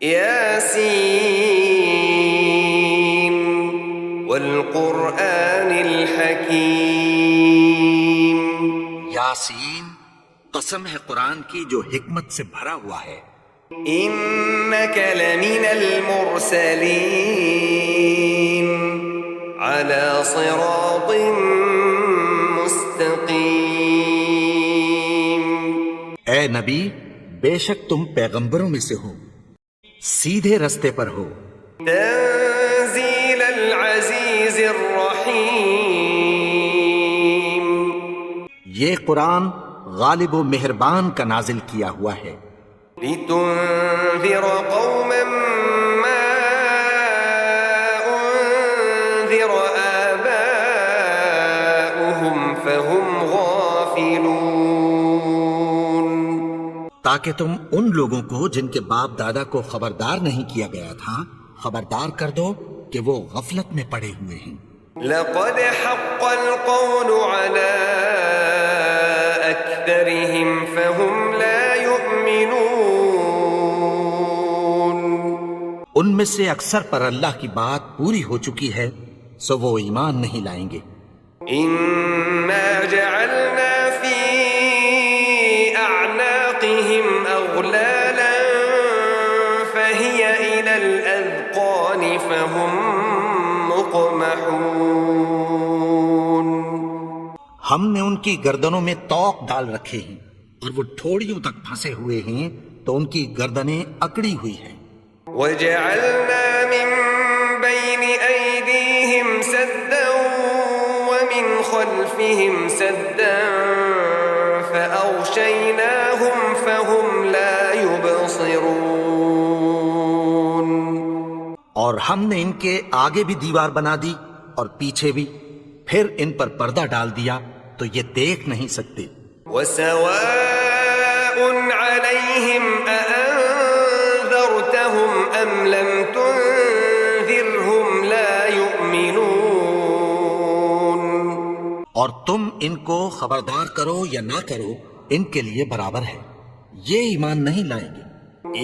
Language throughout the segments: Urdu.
یاسین والقرآن الحکیم. یاسین، قسم ہے قرآن کی جو حکمت سے بھرا ہوا ہے. انک لمن المرسلین علی صراط مستقیم. اے نبی، بے شک تم پیغمبروں میں سے ہو، سیدھے رستے پر ہو. تنزیل العزیز الرحیم. یہ قرآن غالب و مہربان کا نازل کیا ہوا ہے. لتنذر قوما ما انذر آباؤهم فهم غافلون. تاکہ تم ان لوگوں کو جن کے باپ دادا کو خبردار نہیں کیا گیا تھا خبردار کر دو کہ وہ غفلت میں پڑے ہوئے ہیں. لقد حق القول على أكثرهم فهم لا يؤمنون. ان میں سے اکثر پر اللہ کی بات پوری ہو چکی ہے سو وہ ایمان نہیں لائیں گے. إنا جعلنا في أعناقهم أغلالا فهي إلى الأذقان فهم مقمحون. ہم نے ان کی گردنوں میں طوق ڈال رکھے ہیں اور وہ ٹھوڑیوں تک پھنسے ہوئے ہیں تو ان کی گردنیں اکڑی ہوئی ہیں. وجعلنا من بين أيديهم سدا ومن خلفهم سدا فأغشيناهم فهم لا يبصرون. اور ہم نے ان کے آگے بھی دیوار بنا دی اور پیچھے بھی، پھر ان پر پردہ ڈال دیا تو یہ دیکھ نہیں سکتے. وسواء عليهم أأنذرتهم أم لم تنذرهم لا يؤمنون. اور تم ان کو خبردار کرو یا نہ کرو ان کے لیے برابر ہے، یہ ایمان نہیں لائیں گے.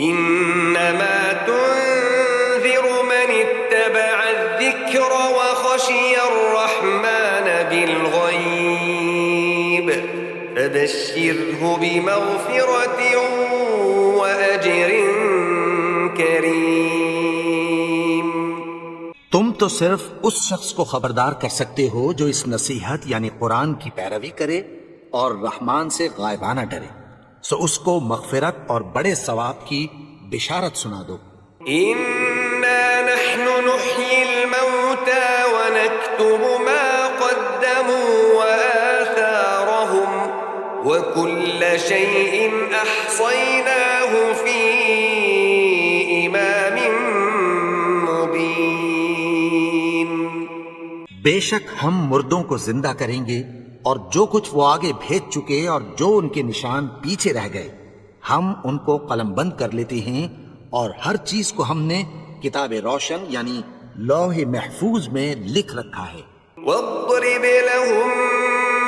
انما تنذر من اتبع الذکر وخشی الرحمن بالغیب فبشره بمغفرة وأجر کریم. تم تو صرف اس شخص کو خبردار کر سکتے ہو جو اس نصیحت یعنی قرآن کی پیروی کرے اور رحمان سے غائبانہ ڈرے، سو اس کو مغفرت اور بڑے ثواب کی بشارت سنا دو. انا نحن نحيي الموتى ونكتب ما قدموا وآثارهم وكل شيء أحصيناه في إمام مبين. بے شک ہم مردوں کو زندہ کریں گے اور جو کچھ وہ آگے بھیج چکے اور جو ان کے نشان پیچھے رہ گئے ہم ان کو قلم بند کر لیتے ہیں اور ہر چیز کو ہم نے کتاب روشن یعنی لوح محفوظ میں لکھ رکھا ہے. واضرب لهم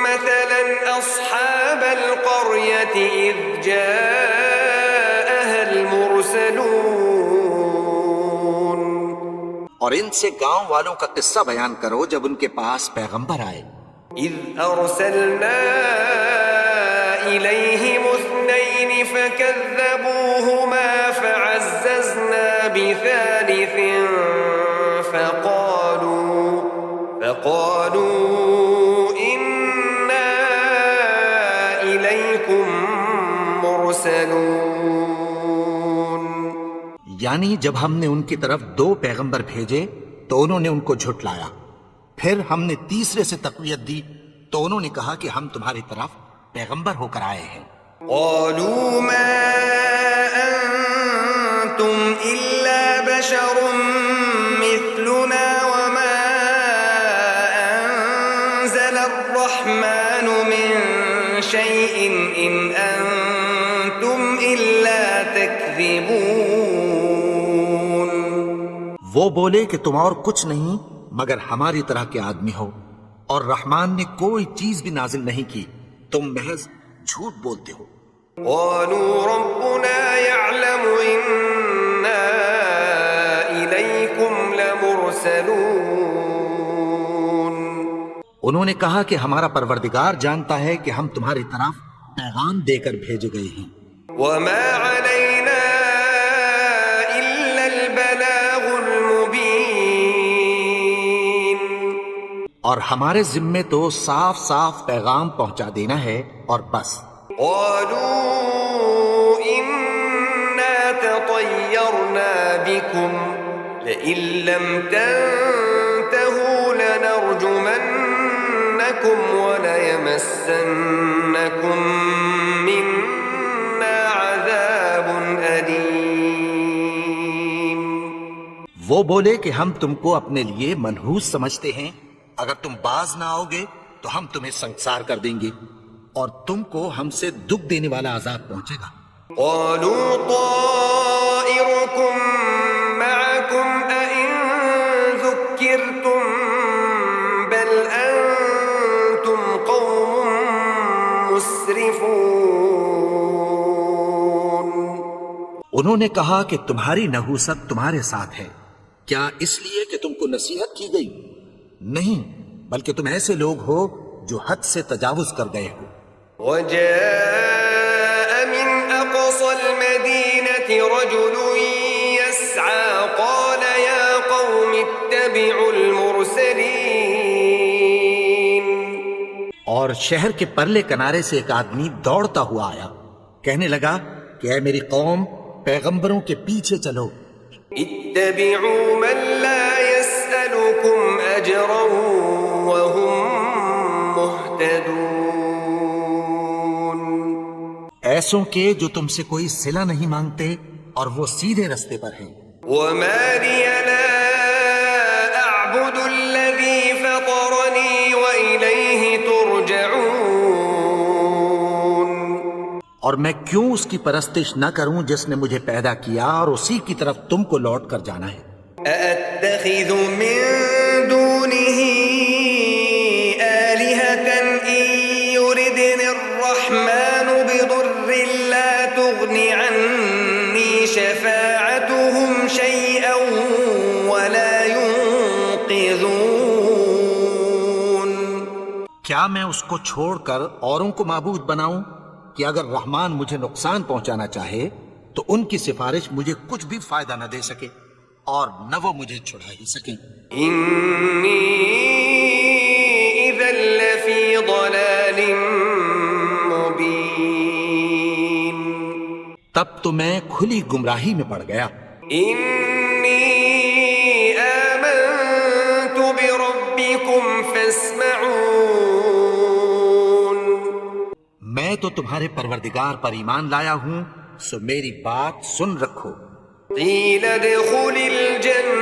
مثلا أصحاب القرية إذ جاءها المرسلون. اور ان سے گاؤں والوں کا قصہ بیان کرو جب ان کے پاس پیغمبر آئے. إذ أرسلنا إليهم اثنين فكذبوهما فعززنا بثالث فقالوا إنا إليكم مرسلون. یعنی جب ہم نے ان کی طرف 2 پیغمبر بھیجے تو انہوں نے ان کو جھٹلایا، پھر ہم نے تیسرے سے تقویت دی تو انہوں نے کہا کہ ہم تمہاری طرف پیغمبر ہو کر آئے ہیں. قالوا ما أنتم إلا بشر مثلنا وما أنزل الرحمن من شيء إن أنتم إلا تكذبون. وہ بولے کہ تم اور کچھ نہیں مگر ہماری طرح کے آدمی ہو، اور رحمان نے کوئی چیز بھی نازل نہیں کی، تم محض جھوٹ بولتے ہو. قالوا ربنا يعلم إنا المرسلون انہوں نے کہا کہ ہمارا پروردگار جانتا ہے کہ ہم تمہاری طرف پیغام دے کر بھیجے گئے ہیں، وما علينا إلا البلاغ المبين اور ہمارے ذمے تو صاف صاف پیغام پہنچا دینا ہے اور بس۔ قالوا إنا تطيرنا بكم لئن لم تنتهوا لنرجمنكم وليمسنكم منا عذاب أليم۔ وہ بولے کہ ہم تم کو اپنے لیے منحوس سمجھتے ہیں، اگر تم باز نہ آؤ گے تو ہم تمہیں سنسار کر دیں گے اور تم کو ہم سے دکھ دینے والا عذاب پہنچے گا۔ قالوا طائركم معكم أئن ذكرتم بل أنتم قوم مسرفون۔ انہوں نے کہا کہ تمہاری نحوست تمہارے ساتھ ہے، کیا اس لیے کہ تم کو نصیحت کی گئی؟ نہیں، بلکہ تم ایسے لوگ ہو جو حد سے تجاوز کر گئے ہو۔ وجاء من أقصى المدينة رجل يسعى قال يا قوم اتبعوا المرسلين۔ اور شہر کے پرلے کنارے سے ایک آدمی دوڑتا ہوا آیا، کہنے لگا کہ اے میری قوم، پیغمبروں کے پیچھے چلو۔ اتبعوا من لا يسألكم أجرا وهم مهتدون۔ ایسوں کے جو تم سے کوئی صلہ نہیں مانگتے اور وہ سیدھے رستے پر ہیں۔ وما لي لا أعبد الذي فطرني وإليه ترجعون۔ اور میں کیوں اس کی پرستش نہ کروں جس نے مجھے پیدا کیا اور اسی کی طرف تم کو لوٹ کر جانا ہے۔ أأتخذ من دونه آلهة إن يردني الرحمن بضر لا تغن عني شفاعتهم شيئا ولا ينقذون۔ کیا میں اس کو چھوڑ کر اوروں کو معبود بناؤں کہ اگر رحمان مجھے نقصان پہنچانا چاہے تو ان کی سفارش مجھے کچھ بھی فائدہ نہ دے سکے اور نہ وہ مجھے چھڑا ہی سکیں۔ إني إذا لفي ضلال مبين۔ تب تو میں کھلی گمراہی میں پڑ گیا۔ إني آمنت بربكم فاسمعون۔ میں تو تمہارے پروردگار پر ایمان لایا ہوں، سو میری بات سن رکھو۔ قيل ادخل الجنة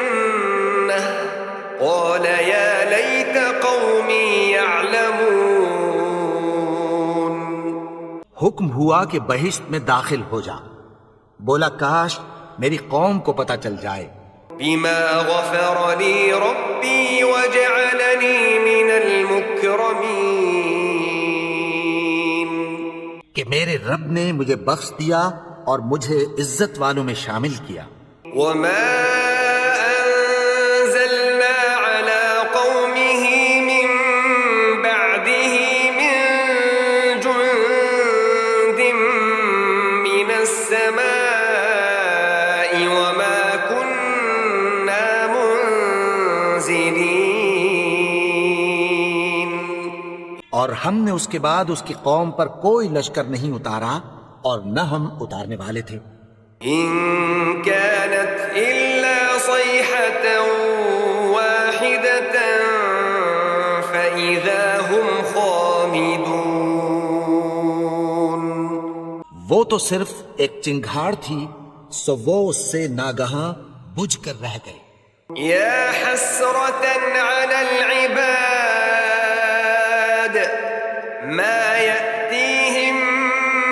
قال يا ليت قومي يعلمون۔ حکم ہوا کہ بہشت میں داخل ہو جا، بولا کاش میری قوم کو پتہ چل جائے۔ بما غفر لي ربي وجعلني من المكرمين۔ کہ میرے رب نے مجھے بخش دیا اور مجھے عزت والوں میں شامل کیا۔ وما أنزلنا على قومه من بعده من جند من السماء وما كنا منزلين۔ اور ہم نے اس کے بعد اس کی قوم پر کوئی لشکر نہیں اتارا اور نہ ہم اتارنے والے تھے۔ إن كانت إلا صيحة واحدة فإذا هم خامدون۔ وہ تو صرف ایک چنگھاڑ تھی، سو وہ اس سے ناگہاں بجھ کر رہ گئے۔ يا حسرة على العباد ما يأتيهم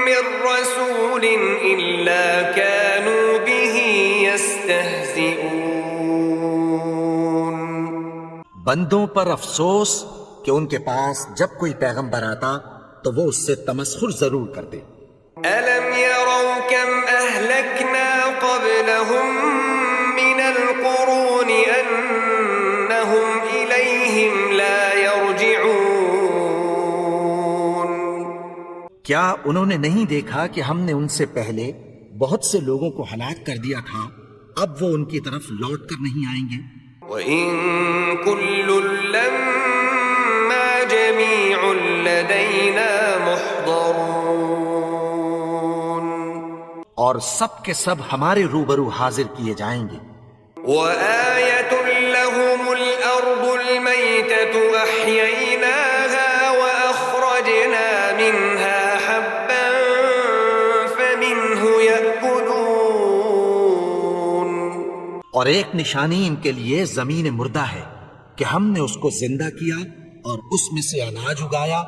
من رسول إلا كانوا به يستهزئون۔ بندوں پر افسوس کہ ان کے پاس جب کوئی پیغمبر آتا تو وہ اس سے تمسخر ضرور کرتے۔ ألم يروا كم أهلكنا قبلهم من القرون کیا انہوں نے نہیں دیکھا کہ ہم نے ان سے پہلے بہت سے لوگوں کو ہلاک کر دیا تھا، اب وہ ان کی طرف لوٹ کر نہیں آئیں گے؟ وَإِن كُلٌّ لَّمَّا جَمِيعٌ لَّدَيْنَا مُحْضَرُونَ، اور سب کے سب ہمارے روبرو حاضر کیے جائیں گے۔ وَآيَةٌ لَّهُمُ الْأَرْضُ الْمَيْتَةُ أَحْيَيْنَاهَا وَأَخْرَجْنَا مِنْهَا حَبًّا فَمِنْهُ يَأْكُلُونَ، اور ایک نشانی ان کے لیے زمین مردہ ہے کہ ہم نے اس کو زندہ کیا اور اس میں سے اناج اگایا،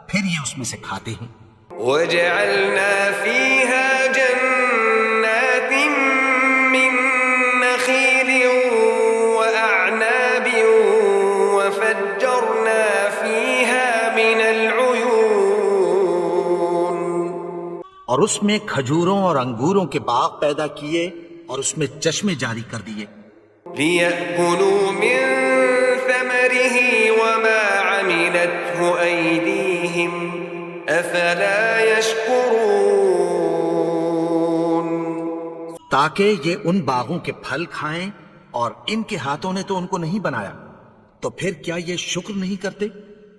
پھر یہ اس میں سے کھاتے ہیں۔ وَجَعَلْنَا فِيهَا جَنَّاتٍ مِّن نَّخِيلٍ وَأَعْنَابٍ وَفَجَّرْنَا فِيهَا مِنَ الْعُيُونِ، اور اس میں کھجوروں اور انگوروں کے باغ پیدا کیے اور اس میں چشمے جاری کر دیے، لِيَأْكُلُوا مِن ثَمَرِهِ وَمَا عَمِلَتْهُ أَيْدِيهِمْ أَفَلَا يَشْكُرُونَ، تاکہ یہ ان باغوں کے پھل کھائیں، اور ان کے ہاتھوں نے تو ان کو نہیں بنایا، تو پھر کیا یہ شکر نہیں کرتے؟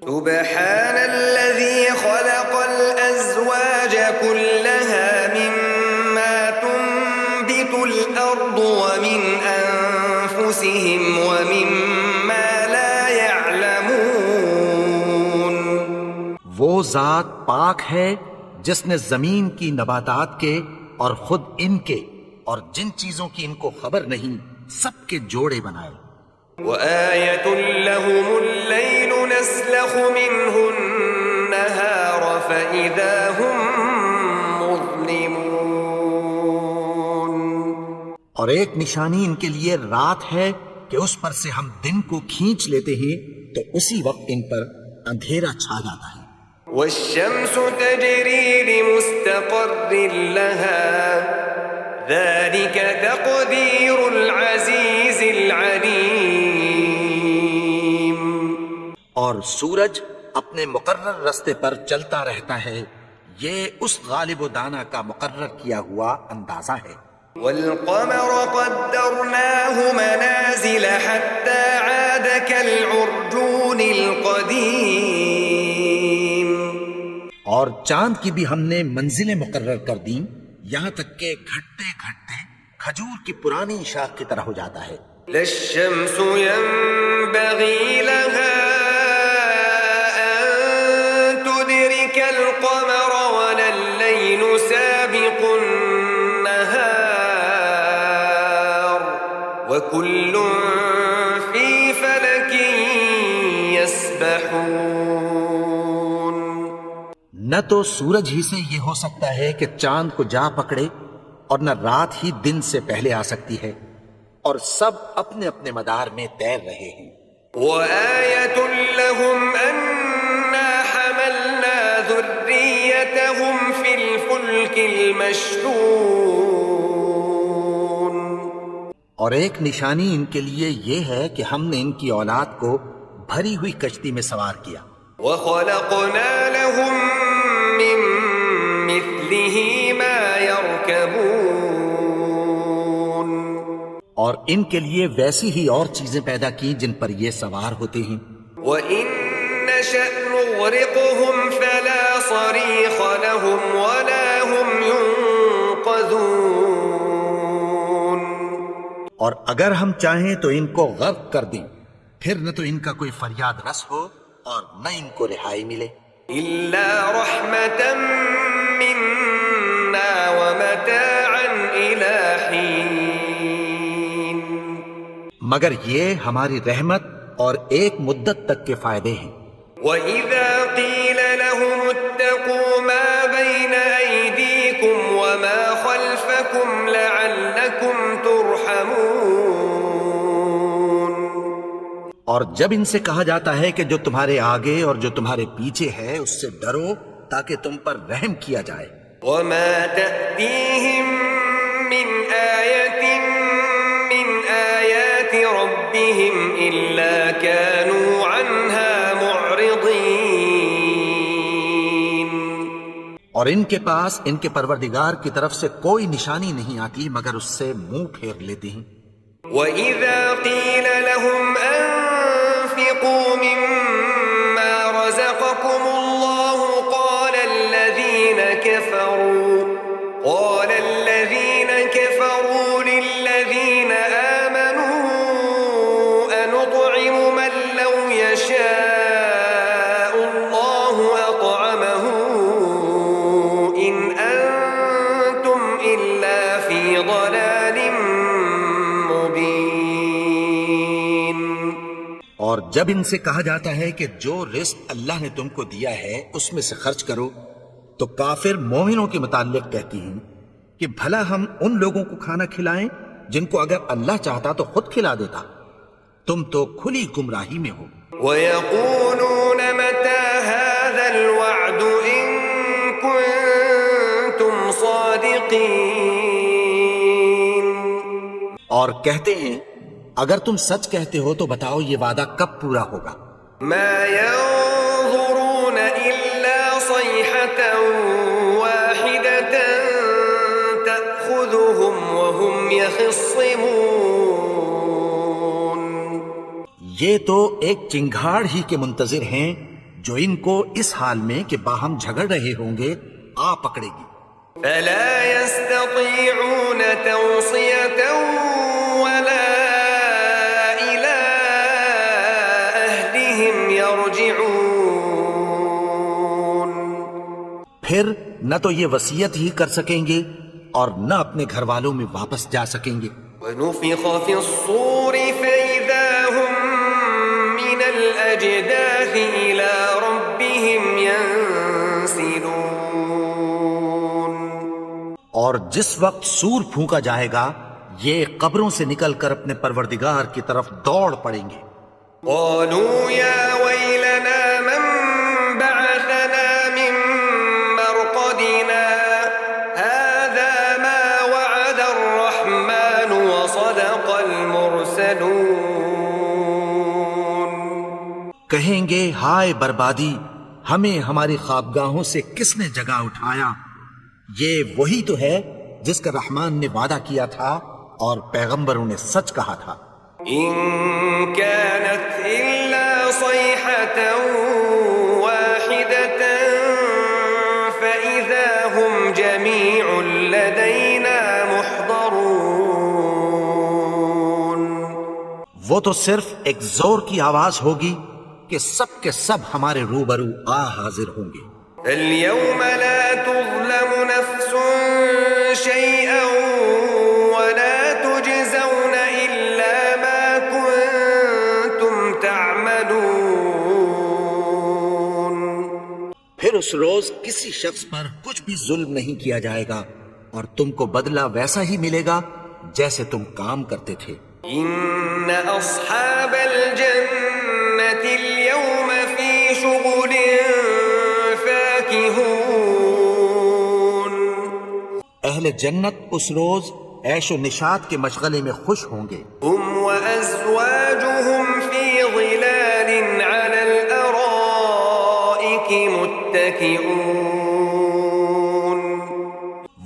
سبحان الذي خلق الأزواج كلها مما تنبت الأرض ومن أنفسهم ومما لا يعلمون، وہ ذات پاک ہے جس نے زمین کی نباتات کے اور خود ان کے اور جن چیزوں کی ان کو خبر نہیں سب کے جوڑے بنائے۔ وآية لهم الليل نسلخ منه النهار فإذا هم مظلمون، اور ایک نشانی ان کے لیے رات ہے کہ اس پر سے ہم دن کو کھینچ لیتے ہیں تو اسی وقت ان پر اندھیرا چھا جاتا ہے۔ والشمس تجري لمستقر لها ذلك تقدير العزيز العليم، اور سورج اپنے مقرر رستے پر چلتا رہتا ہے، یہ اس غالب و دانا کا مقرر کیا ہوا اندازہ ہے۔ والقمر قدرناه منازل حتى عاد كالعرجون القديم، اور چاند کی بھی ہم نے منزلیں مقرر کر دیں، یہاں تک کہ گھٹتے گھٹتے کھجور کی پرانی شاخ کی طرح ہو جاتا ہے۔ لا الشمس ينبغي لها أن تدرك القمر ولا الليل سابق النهار وكل في فلك يسبحون، نہ تو سورج ہی سے یہ ہو سکتا ہے کہ چاند کو جا پکڑے، اور نہ رات ہی دن سے پہلے آ سکتی ہے، اور سب اپنے اپنے مدار میں تیر رہے ہیں۔ وآية لهم أنا حملنا ذريتهم في الفلك المشحون، اور ایک نشانی ان کے لیے یہ ہے کہ ہم نے ان کی اولاد کو بھری ہوئی کشتی میں سوار کیا، وخلقنا لهم من مثله ما يركبون، اور ان کے لیے ویسی ہی اور چیزیں پیدا کی جن پر یہ سوار ہوتے ہیں۔ وإن نشأ نغرقهم فلا صريخ لهم ولا هم ينقذون، اور اگر ہم چاہیں تو ان کو غرق کر دیں، پھر نہ تو ان کا کوئی فریاد رس ہو اور نہ ان کو رہائی ملے۔ إلا رحمة منا ومتاعا إلى حين، مگر یہ ہماری رحمت اور ایک مدت تک کے فائدے ہیں۔ وإذا قيل لهم اتقوا ما بين أيديكم وما خلفكم لعلكم ترحمون، اور جب ان سے کہا جاتا ہے کہ جو تمہارے آگے اور جو تمہارے پیچھے ہے اس سے ڈرو تاکہ تم پر رحم کیا جائے۔ وما تأتيهم من آية من آيات ربهم إلا كانوا عنها معرضين، اور ان کے پاس ان کے پروردگار کی طرف سے کوئی نشانی نہیں آتی مگر اس سے منہ پھیر لیتے ہیں۔ وَإِذَا قِيلَ لَهُمْ أَنفِقُوا مِمَّا رَزَقَكُمُ اللَّهُ قَالَ الَّذِينَ كَفَرُوا لِلَّذِينَ آمَنُوا أَنُطْعِمُ مَن لَّوْ يَشَاءُ اللَّهُ أَطْعَمَهُ إِنْ أَنتُمْ إِلَّا فِي ضَلَالٍ مُّبِينٍ۔ اور جب ان سے کہا جاتا ہے کہ جو رزق اللہ نے تم کو دیا ہے اس میں سے خرچ کرو، تو کافر مومنوں کے متعلق کہتی ہیں کہ بھلا ہم ان لوگوں کو کھانا کھلائیں جن کو اگر اللہ چاہتا تو خود کھلا دیتا، تم تو کھلی گمراہی میں ہو۔ وَيَقُولُونَ مَتَى هَذَا الْوَعْدُ إِن كُنتُمْ صَادِقِينَ۔ اور کہتے ہیں اگر تم سچ کہتے ہو تو بتاؤ یہ وعدہ کب پورا ہوگا؟ مَا يَنظُرُونَ إِلَّا صَيْحَةً وَاحِدَةً تَأْخُذُهُمْ وَهُمْ يَخِصِّمُونَ۔ یہ تو ایک چنگھاڑ ہی کے منتظر ہیں جو ان کو اس حال میں کہ باہم جھگڑ رہے ہوں گے آ پکڑے گی۔ فَلَا يَسْتَطِيعُونَ تَوْصِيَةً وَلَا إِلَىٰ أَهْلِهِمْ يَرْجِعُونَ۔ پھر نہ تو یہ وصیت ہی کر سکیں گے اور نہ اپنے گھر والوں میں واپس جا سکیں گے۔ وَنُفِخَ فِي الصُّورِ فَإِذَا هُم مِّنَ الْأَجْدَاثِ إِلَىٰ رَبِّهِمْ يَنسِلُونَ۔ اور جس وقت سور پھونکا جائے گا یہ قبروں سے نکل کر اپنے پروردگار کی طرف دوڑ پڑیں گے۔ قَالُوا يَا وَيْلَنَا مَن بَعَثَنَا مِن مَّرْقَدِنَا هَٰذَا مَا وَعَدَ الرَّحْمَٰنُ وَصَدَقَ الْمُرْسَلُونَ۔ کہیں گے ہائے بربادی، ہمیں ہماری خوابگاہوں سے کس نے جگا اٹھایا؟ یہ وہی تو ہے جس کا رحمان نے وعدہ کیا تھا اور پیغمبروں نے سچ کہا تھا۔ إِن كَانَتْ إِلَّا صَيْحَةً وَاحِدَةً فَإِذَا هُمْ جَمِيعٌ لَدَيْنَا مُحْضَرُونَ۔ وہ تو صرف ایک زور کی آواز ہوگی کہ سب کے سب ہمارے روبرو آ حاضر ہوں گے۔ فَالْيَوْمَ لَا تُظْلَمُ نَفْسٌ شَيْئًا وَلَا تُجْزَوْنَ إِلَّا مَا كُنتُمْ تَعْمَلُونَ۔ پھر اس روز کسی شخص پر کچھ بھی ظلم نہیں کیا جائے گا اور تم کو بدلہ ویسا ہی ملے گا جیسے تم کام کرتے تھے۔ إِنَّ أَصْحَابَ الْجَنَّةِ الْيَوْمَ فِي شُغُلٍ فَاكِهُونَ۔ اہل جنت اس روز عیش و نشاط کے مشغلے میں خوش ہوں گے۔ هُمْ وَأَزْوَاجُهُمْ فِي ظِلَالٍ عَلَى الْأَرَائِكِ مُتَّكِئُونَ۔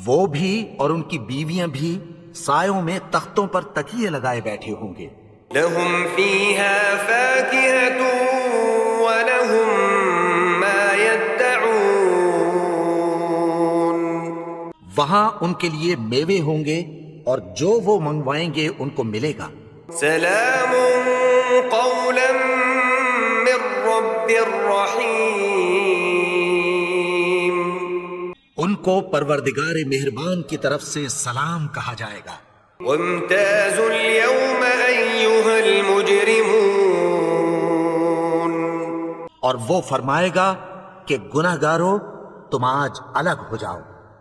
وہ بھی اور ان کی بیویاں بھی سایوں میں تختوں پر تکیے لگائے بیٹھے ہوں گے۔ لَهُمْ فِيهَا فَاكِهَةٌ وَلَهُم مَّا يَدَّعُونَ۔ وہاں ان کے لیے میوے ہوں گے اور جو وہ منگوائیں گے ان کو ملے گا۔ سلام قولا من رب رحیم۔ ان کو پروردگار مہربان کی طرف سے سلام کہا جائے گا۔ وامتازوا اليوم أيها المجرمون۔ اور وہ فرمائے گا کہ گناہگارو تم آج الگ ہو جاؤ۔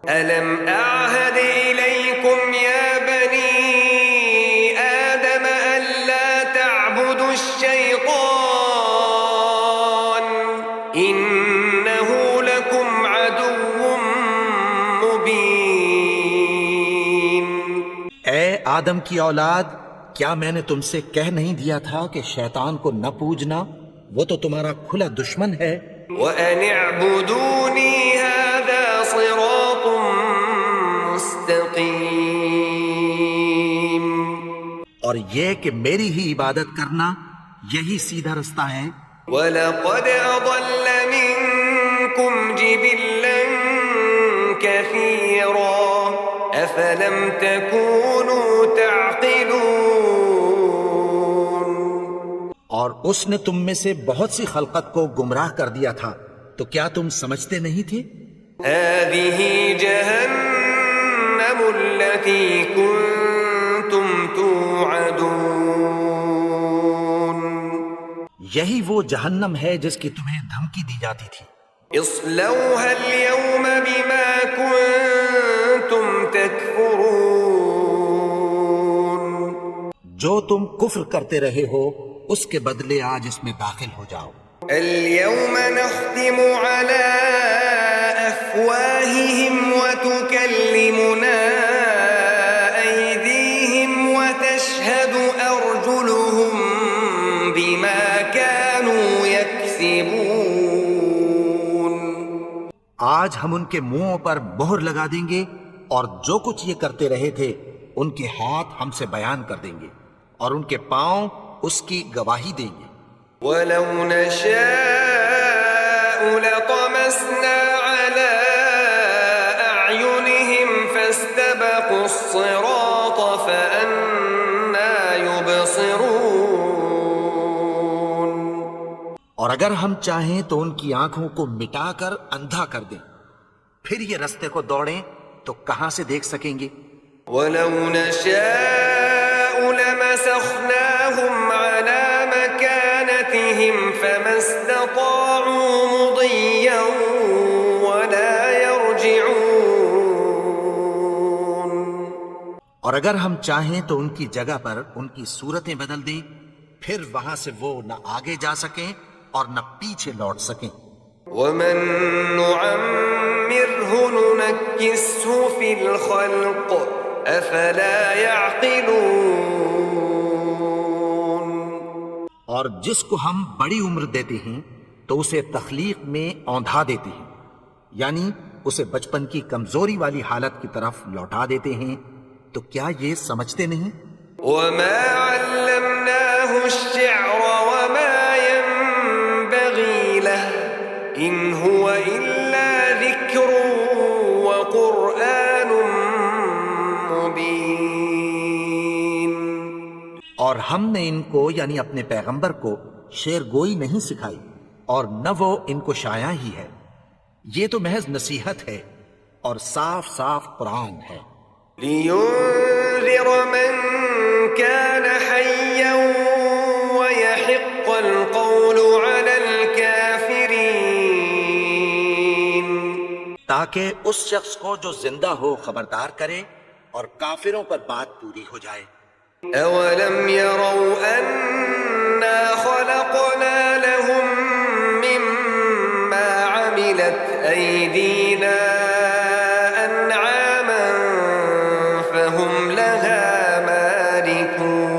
ألم أعهد إليكم يا بني آدم ألا تعبدوا الشيطان إنه لكم عدو مبين۔ اے آدم کی اولاد، کیا میں نے تم سے کہہ نہیں دیا تھا کہ شیطان کو نہ پوجنا، وہ تو تمہارا کھلا دشمن ہے۔ وَأَنِ اعْبُدُونِي هَذَا صراط مستقیم. اور یہ کہ میری ہی عبادت کرنا یہی سیدھا رستہ ہے. وَلَقَدْ أَضَلَّ مِنكُمْ جِبِلًّا كَثِيرًا أَفَلَمْ تَكُونُوا تَعْقِلُونَ. اور اس نے تم میں سے بہت سی خلقت کو گمراہ کر دیا تھا، تو کیا تم سمجھتے نہیں تھے؟ هَذِهِ جَهَنَّمُ الَّتِي كُنتُمْ تُوعَدُونَ. یہی وہ جہنم ہے جس کی تمہیں دھمکی دی جاتی تھی. اصلوها اليوم بما كنتم تكفرون. جو تم کفر کرتے رہے ہو اس کے بدلے آج اس میں داخل ہو جاؤ. اليوم نختم على أفواههم وتكلمنا أيديهم وتشهد أرجلهم بما كانوا يكسبون. آج ہم ان کے منہوں پر مہر لگا دیں گے اور جو کچھ یہ کرتے رہے تھے ان کے ہاتھ ہم سے بیان کر دیں گے اور ان کے پاؤں اس کی گواہی دیں گے. ولو نشاء لطمسنا على أعينهم فاستبقوا الصراط فأنى يبصرون. اور اگر ہم چاہیں تو ان کی آنکھوں کو مٹا کر اندھا کر دیں، پھر یہ رستے کو دوڑیں تو کہاں سے دیکھ سکیں گے. ولو نشاء لمسخناهم على مكانتهم فما استطاعوا مضيا ولا يرجعون. اور اگر ہم چاہیں تو ان کی جگہ پر ان کی صورتیں بدل دیں، پھر وہاں سے وہ نہ آگے جا سکیں اور نہ پیچھے لوٹ سکیں. ومن نعمره ننكسه في الخلق افلا يعقلون. اور جس کو ہم بڑی عمر دیتے ہیں تو اسے تخلیق میں اوندھا دیتے ہیں، یعنی اسے بچپن کی کمزوری والی حالت کی طرف لوٹا دیتے ہیں. تو کیا یہ سمجھتے نہیں؟ وما علمناه الشعر وما ينبغي له ان هو الا ذكر وقرآن مبين. اور ہم نے ان کو یعنی اپنے پیغمبر کو شعر گوئی نہیں سکھائی اور نہ وہ ان کو شاعر ہی ہے، یہ تو محض نصیحت ہے اور صاف صاف قرآن ہے. لينذر من كان حيا ويحق القول على الكافرين. تاکہ اس شخص کو جو زندہ ہو خبردار کرے اور کافروں پر بات پوری ہو جائے. أولم يروا أنا خلقنا لهم مما عملت أيدينا أنعاما فهم لها مالكون.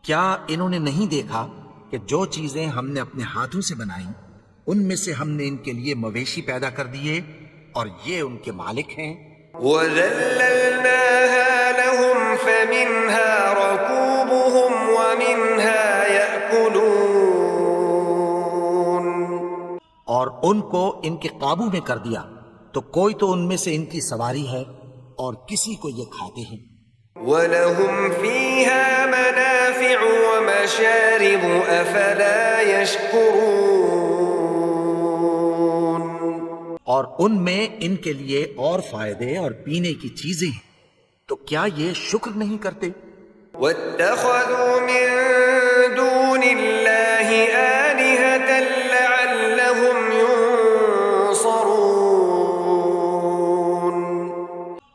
کیا انہوں نے نہیں دیکھا کہ جو چیزیں ہم نے اپنے ہاتھوں سے بنائیں ان میں سے ہم نے ان کے لیے مویشی پیدا کر دیے اور یہ ان کے مالک ہیں. وَذَلَّلْنَاهَا لَهُمْ فَمِنْهَا رَكُوبُهُمْ وَمِنْهَا يَأْكُلُونَ. اور ان کو ان کے قابو میں کر دیا تو کوئی تو ان میں سے ان کی سواری ہے اور کسی کو یہ کھاتے ہیں. وَلَهُمْ فِيهَا مَنَافِعُ وَمَشَارِبُ أَفَلَا يَشْكُرُونَ. اور ان میں ان کے لیے اور فائدے اور پینے کی چیزیں ہیں، تو کیا یہ شکر نہیں کرتے؟ وَاتَّخَذُوا مِن دُونِ اللَّهِ آلِهَةً لَعَلَّهُمْ يُنصَرُونَ.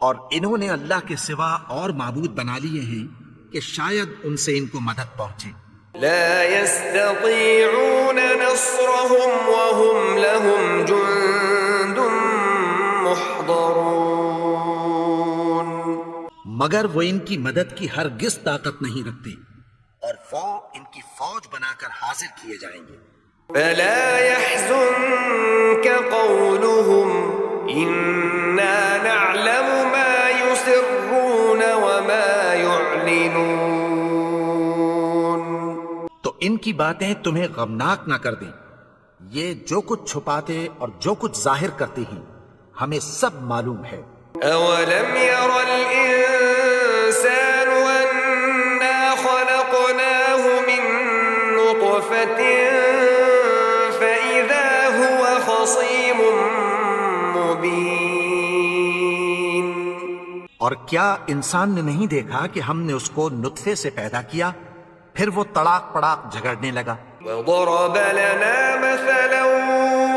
اور انہوں نے اللہ کے سوا اور معبود بنا لیے ہیں کہ شاید ان سے ان کو مدد پہنچے. لا يستطيعون نصرهم وهم لهم جند محضرون. مگر وہ ان کی مدد کی ہرگز طاقت نہیں رکھتے اور وہ ان کی فوج بنا کر حاضر کیے جائیں گے. فلا يحزنك قولهم إنا نعلم ما يسرون وما يعلنون. تو ان کی باتیں تمہیں غمناک نہ کر دیں. یہ جو کچھ چھپاتے اور جو کچھ ظاہر کرتے ہیں ہمیں سب معلوم ہے. أولم ير الإنسان أنا خلقناه من نطفة فإذا هو خصيم مبين. اور کیا انسان نے نہیں دیکھا کہ ہم نے اس کو نطفے سے پیدا کیا پھر وہ تڑاک پڑاک جھگڑنے لگا. وضرب لنا مثلا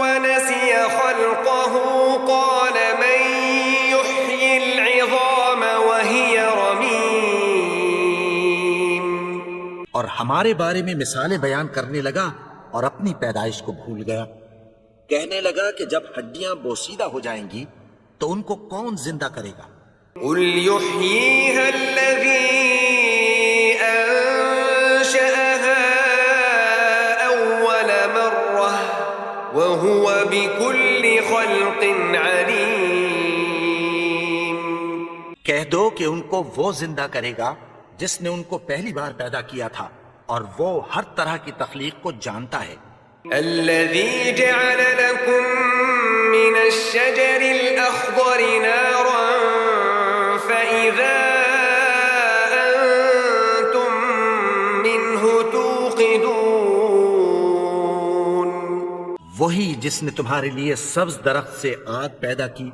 ونسي خلقه قال من يحيي العظام وهي رميم. اور ہمارے بارے میں مثالیں بیان کرنے لگا اور اپنی پیدائش کو بھول گیا. کہنے لگا کہ جب ہڈیاں بوسیدہ ہو جائیں گی تو ان کو کون زندہ کرے گا؟ قل يحييها الذي أنشأها أول مرة وهو بكل خلق عليم. کہہ دو کہ ان کو وہ زندہ کرے گا جس نے ان کو پہلی بار پیدا کیا تھا اور وہ ہر طرح کی تخلیق کو جانتا ہے. الذي جعل لكم من الشجر الأخضر نارا فإذا أنتم منه توقدون. وہی جس نے تمہارے لیے سبز درخت سے آگ پیدا کی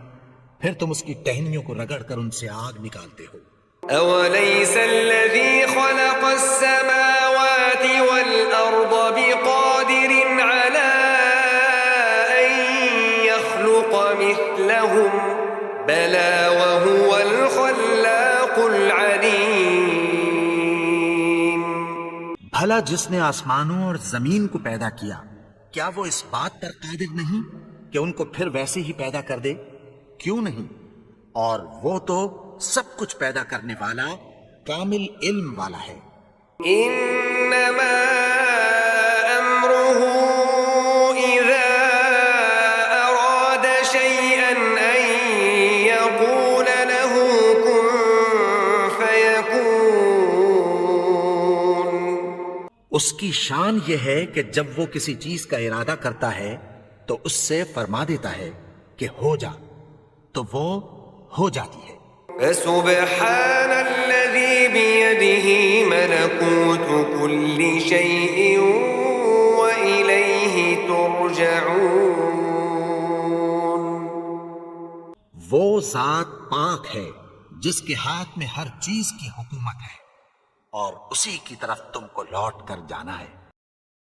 پھر تم اس کی ٹہنیوں کو رگڑ کر ان سے آگ نکالتے ہو. أوليس الذي خلق السماوات والأرض بقادر على أن يخلق مثلهم بلى وهو الخلاق العليم. بھلا جس نے آسمانوں اور زمین کو پیدا کیا کیا وہ اس بات پر قادر نہیں کہ ان کو پھر ویسے ہی پیدا کر دے؟ کیوں نہیں؟ اور وہ تو سب کچھ پیدا کرنے والا کامل علم والا ہے. إنما أمره إذا أراد شيئا أن يقول له كن فيكون. اس کی شان یہ ہے کہ جب وہ کسی چیز کا ارادہ کرتا ہے تو اس سے فرما دیتا ہے کہ ہو جا تو وہ ہو جاتی ہے. فسبحان الذي بيده ملكوت كل شيء وإليه ترجعون. وہ ذات پاک ہے جس کے ہاتھ میں ہر چیز کی حکومت ہے اور اسی کی طرف تم کو لوٹ کر جانا ہے.